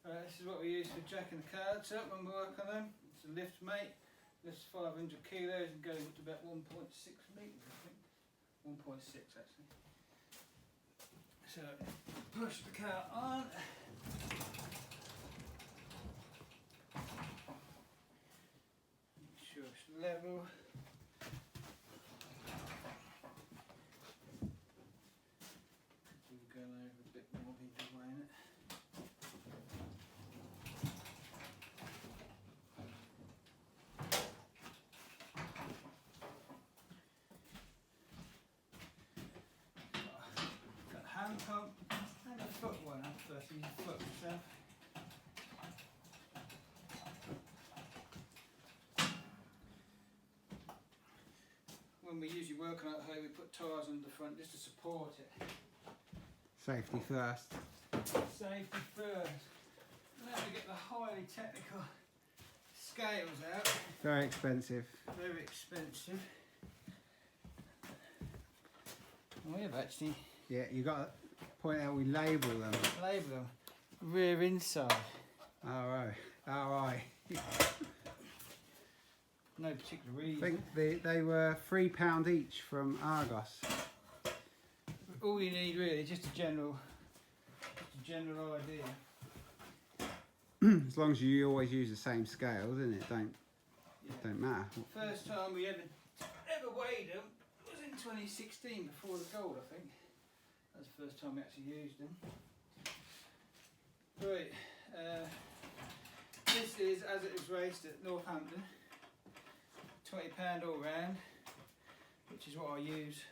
This is what we use for jacking the carts up when we work on them. It's a lift mate. Lifts 500 kilos and goes up to about 1.6 metres, I think. 1.6 actually. So push the cart on. Make sure it's level. We're going over a bit more either way in it. Got a hand pump and a foot one. I'm first using the foot myself. When we usually work on it here, we put tyres on the front just to support it. Safety first. Safety first. And then we get the highly technical scales out. Very expensive. Very expensive. And we have actually Yeah, you got to point out we label them. labelled them rear inside. Alright. Alright. No particular I reason. think they were £3 each from Argos. All you need really is just a general idea. As long as you always use the same scales, isn't it? Don't matter. First time we ever weighed them was in 2016 before the gold, I think. That's the first time we actually used them. Right, this is as it was raced at Northampton. £20 all round, which is what I use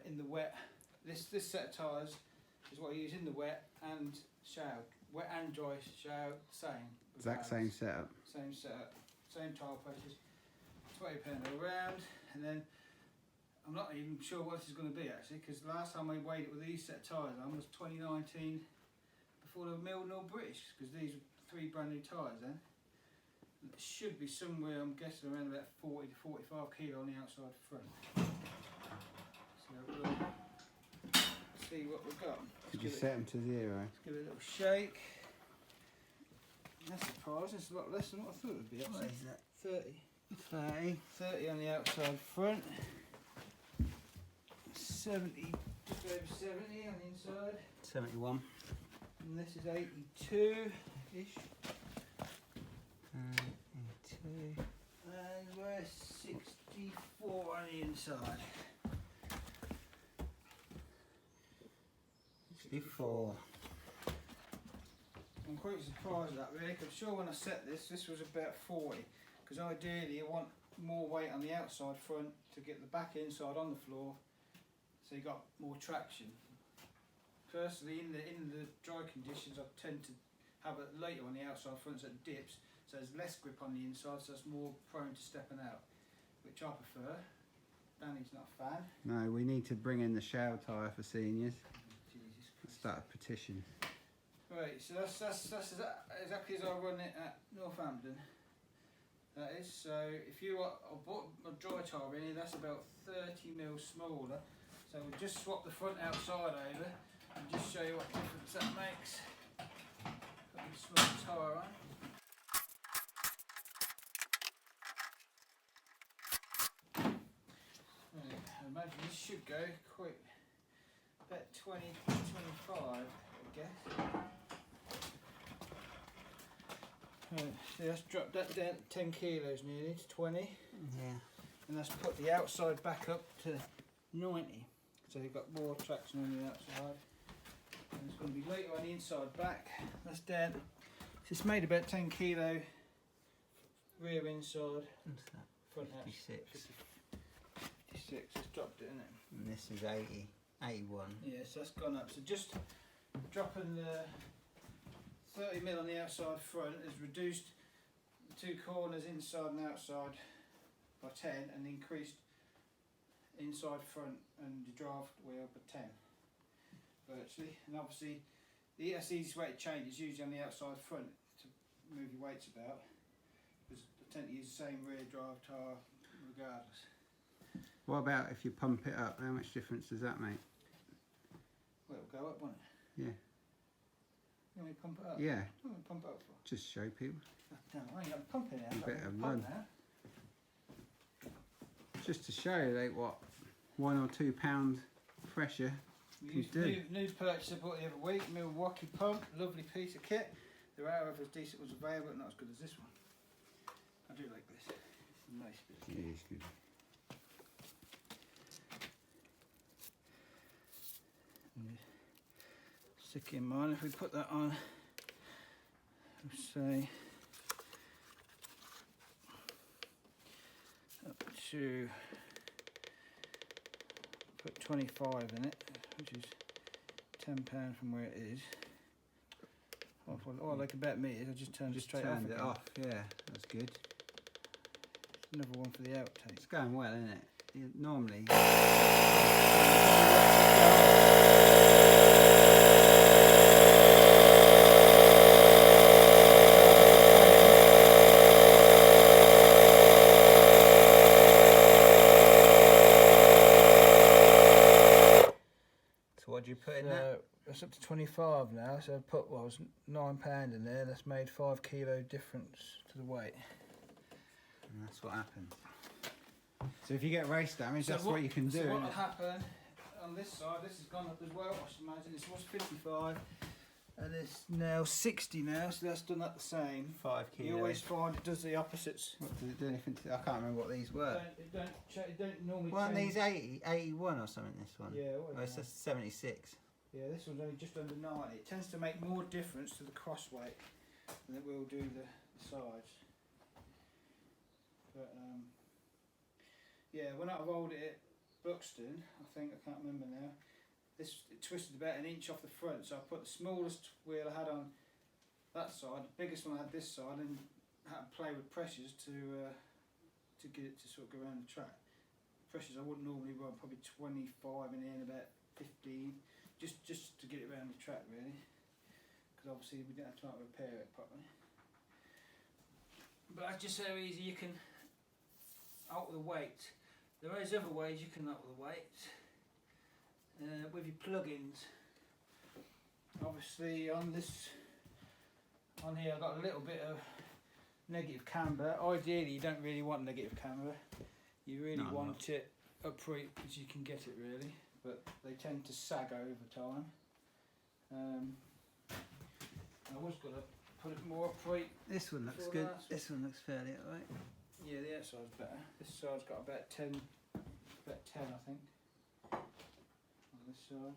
in the wet. This set of tyres is what I use in the wet and shale. Wet and dry shale, same. Exact same setup. Same setup, same tyre pressures. £20 all round, and then I'm not even sure what this is going to be actually, because the last time I weighed it with these set of tyres on was 2019, before they were milled or British, because these were 3 brand new tyres then. It should be somewhere, I'm guessing, around about 40 to 45 kilo on the outside front. So we'll see what we've got. Could you set them to 0? Let's give it a little shake. That's surprising, it's a lot less than what I thought it would be. What is that? 30. 30. 30 on the outside front. 70, just over 70 on the inside. 71. And this is 82-ish. 82. And we're 64 on the inside. 64. I'm quite surprised at that really, because I'm sure when I set this was about 40. Because ideally you want more weight on the outside front to get the back inside on the floor, so you got more traction. Personally, in the dry conditions, I tend to have it later on the outside front so it dips, so there's less grip on the inside, so it's more prone to stepping out, which I prefer. Danny's not a fan. No, we need to bring in the shale tyre for seniors. Jesus Christ. Start a petition. Right, so that's exactly as I run it at Northampton. That is, so if you want, I bought a dry tyre in here, that's about 30mm smaller. So we'll just swap the front outside over and just show you what difference that makes. Put the small tyre on. Right, I imagine this should go quite about 20, 25, I guess. Right, so let's drop that down to 10 kilos nearly to 20. Yeah. And let's put the outside back up to 90. So you've got more traction on the outside. And it's going to be later on the inside back. That's down. So it's made about 10 kilo rear inside. What's that? Front 56. 56, it's dropped it, isn't it? And this is 80. 81. Yes, that's gone up. So just dropping the 30mm on the outside front has reduced the 2 corners inside and outside by 10 and increased inside front and the draft wheel by 10 virtually. And obviously that's the easiest way to change is usually on the outside front to move your weights about, because I tend to use the same rear drive tyre regardless. What about if you pump it up? How much difference does that make? Well, it'll go up, won't it? Yeah. You want me to pump it up? Yeah, What do you want me to pump it up for? just show people. Oh, damn, I ain't got a pump in there. You I've got better a pump run. now. Just to show you, like, what £1 or £2 pressure We can used do. new purchase I bought the other week, Milwaukee pump, lovely piece of kit. There are others decent ones available, but not as good as this one. I do like this. Nice bit of kit. Yeah, it's good. Stick in mind, if we put that on, let's say, up to, put 25 in it, which is £10 from where it is. All I like about me is I just turned it straight turned off it again. off, yeah, that's good. Another one for the outtake. It's going well, isn't it? Normally. So what do you put in that? It's up to 25 now, so I put, well, it's £9 in there. That's made 5 kilo difference to the weight. And that's what happens. So if you get race damage, that's what you can do. So what innit? will happen on this side, this has gone up as well, I should imagine. This was 55 and it's now 60 now, so that's done that the same. 5 kilos. You always find it does the opposites. What does it do? Anything to, I can't remember what these were. It don't normally Weren't change. these 80, 81 or something, this one? Yeah, Oh, it's just 76. Yeah, this one's only just under 90. It tends to make more difference to the cross weight than it will do the sides. But yeah, when I rolled it at Buxton, I think, I can't remember now, it twisted about an inch off the front, so I put the smallest wheel I had on that side, the biggest one I had this side, and had to play with pressures to get it to sort of go around the track. Pressures I wouldn't normally run, probably 25 in here and about 15. Just to get it around the track, really, because obviously we didn't have time to repair it properly. But that's just how easy you can alter the weight. There is other ways you can alter the weight with your plugins. Obviously on here I've got a little bit of negative camber. Ideally you don't really want negative camber. You really want it upright as you can get it, really. But they tend to sag over time. I was going to put it more upright. This one looks good. This one looks fairly alright. Yeah, the outside's better. This side's got about 10 I think, on this side.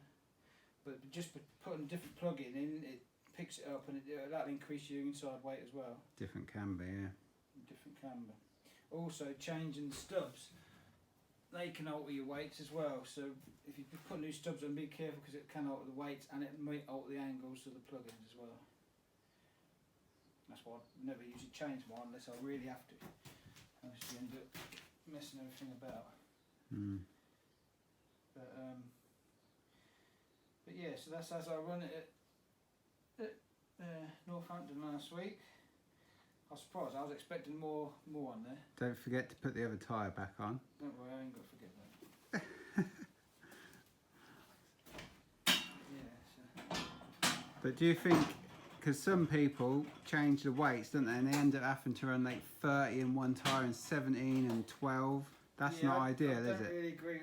But just putting different plug-in in, it picks it up and that'll increase your inside weight as well. Different camber, yeah. Different camber. Also, changing the stubs. They can alter your weights as well, so if you put new stubs on, be careful because it can alter the weights and it might alter the angles of the plugins as well. That's why I never usually change mine unless I really have to. I just end up messing everything about. But yeah, so that's as I run it at Northampton last week. I was surprised, I was expecting more on there. Don't forget to put the other tyre back on. Don't worry, I ain't got to forget that. Yeah, so. But do you think, because some people change the weights, don't they, and they end up having to run like 30 in one tyre and 17 and 12, that's not ideal, is it? I don't really agree.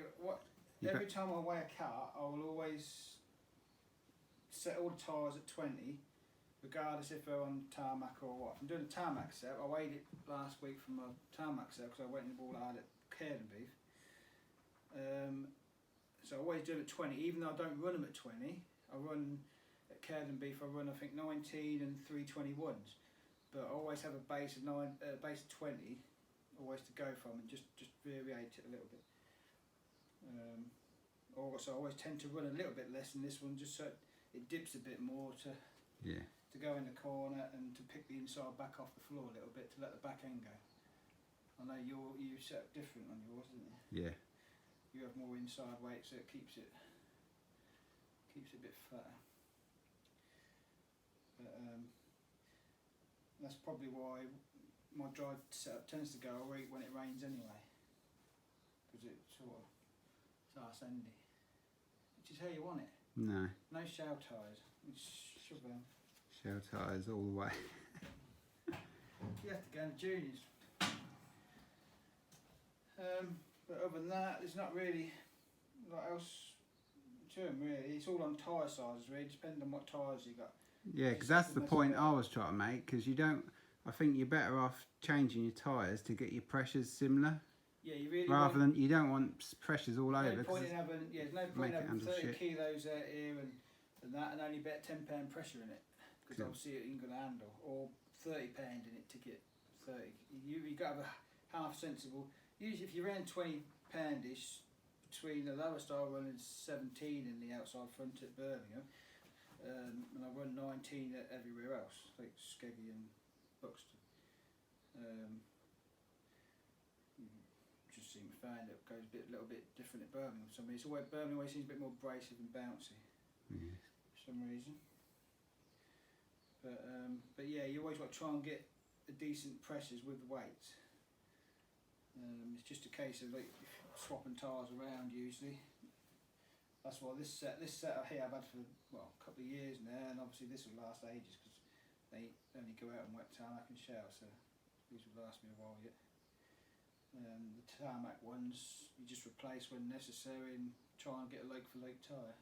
Every time I weigh a car, I will always set all the tyres at 20, regardless if they're on tarmac or what. If I'm doing a tarmac set, I weighed it last week from my tarmac set because I went in the ball I had at Car Nunn. So I always do it at 20, even though I don't run them at 20. I run at Car Nunn, I run I think 19 and 321s, but I always have a base of 20, always to go from, and just variate it a little bit. So I always tend to run a little bit less than this one, just so it dips a bit more to go in the corner and to pick the inside back off the floor a little bit to let the back end go. I know you set up different on yours, isn't it? Yeah. You have more inside weight, so it keeps it a bit flatter. But that's probably why my drive setup tends to go right when it rains anyway, because it sort of starts endy, which is how you want it. No. No shale tyres. Shove them. Shell tyres all the way. You have to go in juniors. But other than that, there's not really a lot else to them really. It's all on tyre sizes really, depending on what tyres you got. Yeah, because that's the point I was trying to make, because you don't, I think you're better off changing your tyres to get your pressures similar. Yeah, you really rather than, you don't want pressures all over. No point in having, there's no point in having 30 shit. kilos out here and that, and only bet £10 pressure in it, because obviously it ain't going to handle, or £30 in it to get 30. You got to have a half sensible. Usually, if you're around 20 poundish, between the lowest I run is 17 in the outside front at Birmingham, and I run 19 everywhere else, like Skeggy and Buxton. Just seem to find it goes a little bit different at Birmingham. For some reason, Birmingham always seems a bit more abrasive and bouncy. Yeah. For some reason. But yeah, you always want to try and get a decent pressures with the weights. It's just a case of like swapping tyres around usually. That's why this set here I've had for a couple of years now, and obviously this will last ages because they only go out on wet tarmac and shale, so these will last me a while yet. The tarmac ones you just replace when necessary and try and get a leg for leg tyre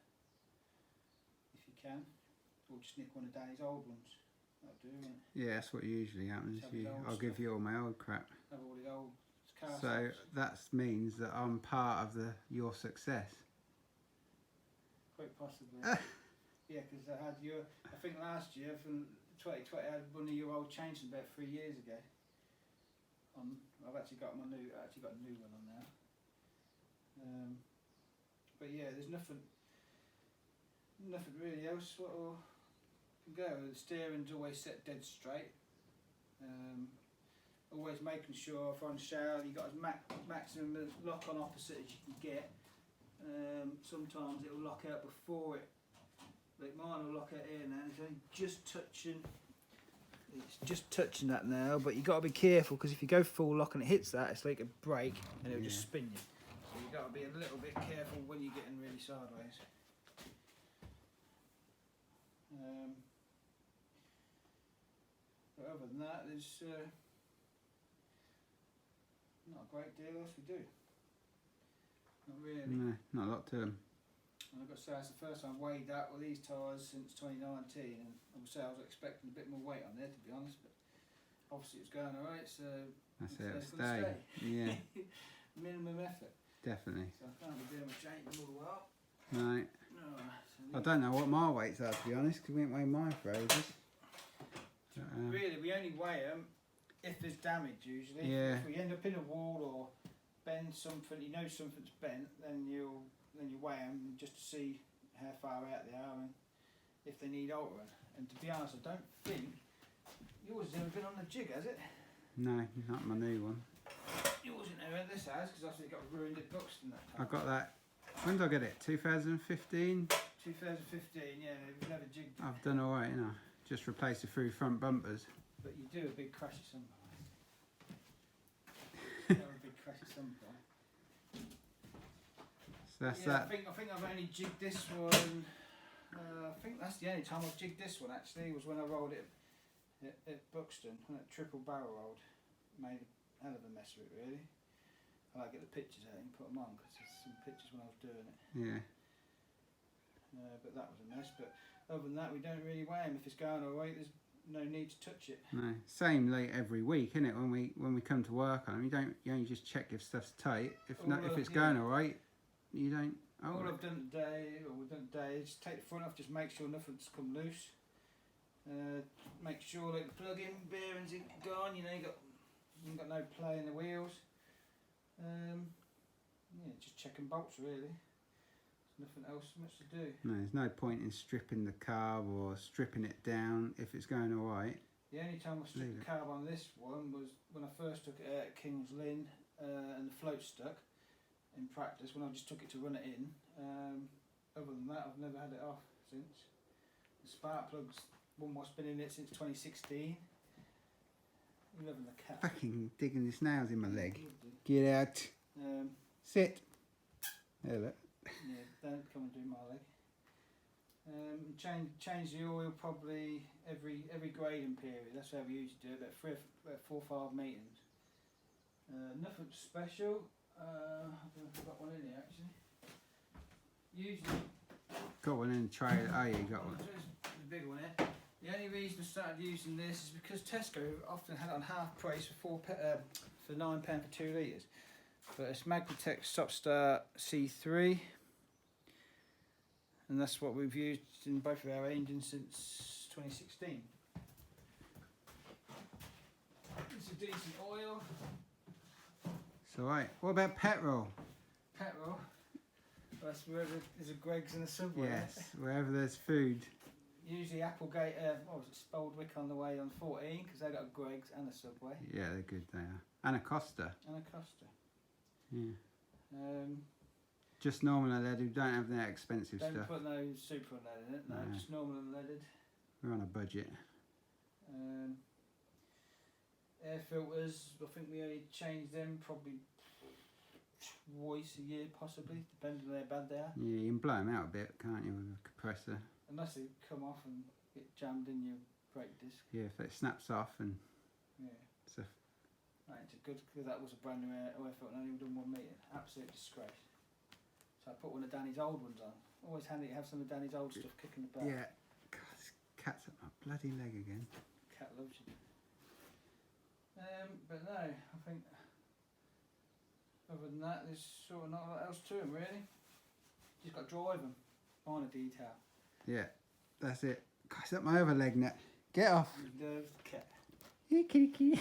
if you can, or just nick one of Danny's old ones. That'll do, won't it? Yeah, that's what usually happens. I'll give you all my old crap. Have all the old car So stuff. that means that I'm part of your success. Quite possibly. Yeah, because I think last year from 2020 I had one of your old chains from about 3 years ago. I've actually got a new one on now. But yeah, there's nothing really else what can go. The steering's always set dead straight. Always making sure if on shale you got as maximum lock on opposite as you can get. Sometimes it will lock out before it. Like mine will lock out here now. It's only just touching. It's just touching that now, but you got to be careful because if you go full lock and it hits that, it's like a brake and it'll just spin you. So you got to be a little bit careful when you're getting really sideways. But other than that, there's not a great deal else we do. Not really. No, not a lot to them. And I've got to say, that's the first time I've weighed that with these tyres since 2019, and obviously I was expecting a bit more weight on there, to be honest, but obviously it's going alright, so That's it, it's stay. Yeah, minimum effort. Definitely. So I can't be doing my changing all the while. No. No, I don't know what my weights are, to be honest, because we ain't weighed mine for ages. Really, we only weigh them if there's damage usually. Yeah. If we end up in a wall or bend something, you know something's bent, then you weigh them just to see how far out they are and if they need altering. And to be honest, I don't think yours has ever been on the jig, has it? No, not my new one. Yours isn't ever. This has, because I think it got ruined at Buxton that I time. got that. When did I get it? 2015. 2015, yeah. It was never jigged. I've done all right, you know. Just replaced the three front bumpers. But you do a big crash at some point. You have a big crash at some point. So that's Yeah, that. I think I've only jigged this one. I think that's the only time I've jigged this one actually, was when I rolled it at Buxton, when that triple barrel rolled. Made a hell of a mess of it really. I like get the pictures out and put them on because there's some pictures when I was doing it. Yeah. But that was a mess. But other than that, we don't really weigh them. If it's going alright, there's no need to touch it. No. Same like every week, isn't it? When we come to work on them, you only just check if stuff's tight. If it's going all right, you don't. All I've done today, or we've done today, is take the front off, just make sure nothing's come loose. Make sure like the plug-in bearings are gone. You know, you've got no play in the wheels. Yeah, just checking bolts really. There's nothing else much to do. No, there's no point in stripping the carb or stripping it down if it's going all right. The only time I stripped the carb on this one was when I first took it out at King's Lynn and the float stuck in practice when I just took it to run it in. Other than that, I've never had it off since. The spark plugs, one was been in it since 2016. You're loving the cat. Fucking digging his nails in my leg. Get out. Sit. There, look. Yeah, don't come and do my leg. Change the oil probably every grading period. That's how we usually do it. About 4 or 5 meetings. Nothing special. I've got one in here actually. Usually. Got one in the trailer. Oh, yeah, you got one. There's a big one here. The only reason I started using this is because Tesco often had it on half price for £9 for 2 litres. But it's Magnatech Stoxkart C3, and that's what we've used in both of our engines since 2016. It's a decent oil. It's alright. What about petrol? Petrol. That's where there's a Greggs and a Subway. Yes, wherever there's food. Usually Applegate, what was it, Spaldwick on the way on 14, because they got a Greggs and a Subway. Yeah, they're good, they are. And a Costa. And a Costa. Yeah. Just normal unleaded, don't have that expensive don't stuff. Put no super unleaded in it, no, No. just normal unleaded. We're on a budget. Air filters, I think we only change them probably twice a year possibly, depending on how bad they are. Yeah, you can blow them out a bit, can't you, with a compressor? Unless they come off and get jammed in your brake disc. Yeah, if it snaps off and... Yeah. So, Right, it's good, because that was a brand new air filter and only done 1 metre. Absolute disgrace. So I put one of Danny's old ones on. Always handy to have some of Danny's old stuff kicking about. yeah. God, this cat's up my bloody leg again. Cat loves you. But no, I think other than that, there's sort of not a lot else to them really. Just got to drive them. Minor detail. Yeah, that's it. God, it's up my other leg now. Get off. Deserves the cat. Yeah, kitty kitty.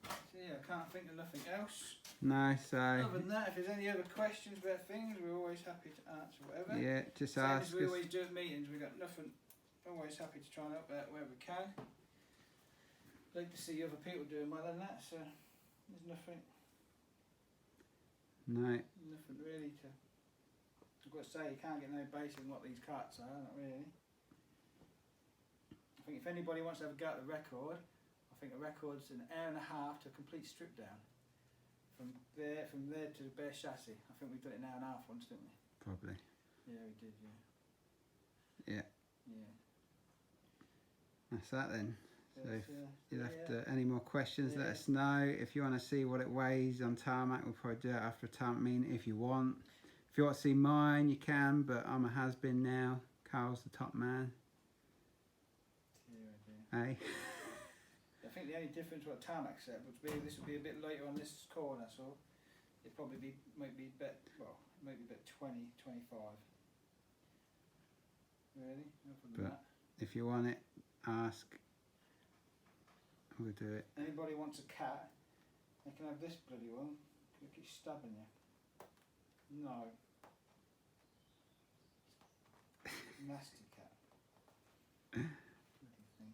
So yeah, I can't think of nothing else. No, so... Other than that, if there's any other questions about things, we're always happy to answer whatever. Yeah, just Same ask as we us. always do at meetings, we've got nothing, always happy to try and help out where we can. Like to see other people doing well than that, so there's nothing No. really to... I've got to say, you can't get no base on what these carts are, not really. I think if anybody wants to have a go at the record, I think a record's an hour and a half to a complete strip down. From there to the bare chassis. I think we've done it an hour and a half once, didn't we? Probably. Yeah, we did, yeah. Yeah. Yeah. That's that then. So But, if you'll have to, any more questions, let Yeah. us know. If you want to see what it weighs on tarmac, we'll probably do it after a tarmac meeting if you want. If you want to see mine, you can, but I'm a has-been now. Carl's the top man. Yeah, Hey? I think the only difference what tarmac said would be this would be a bit later on this corner, so it'd probably be maybe about 20, 25. Really? Other than But- that. If you want it, ask. We'll do it. Anybody wants a cat, they can have this bloody one. Look, it's stabbing you. No. Nasty cat. Bloody thing.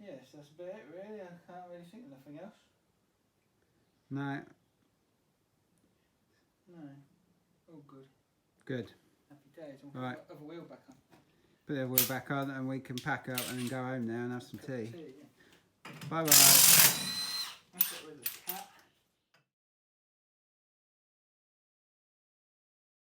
Yes, that's about it really. I can't really think of nothing else. No. No. All good. Good. Happy days. I'll Right. put the other wheel back on. Put the wheel back on and we can pack up and then go home now and have some tea. Yeah. Bye bye.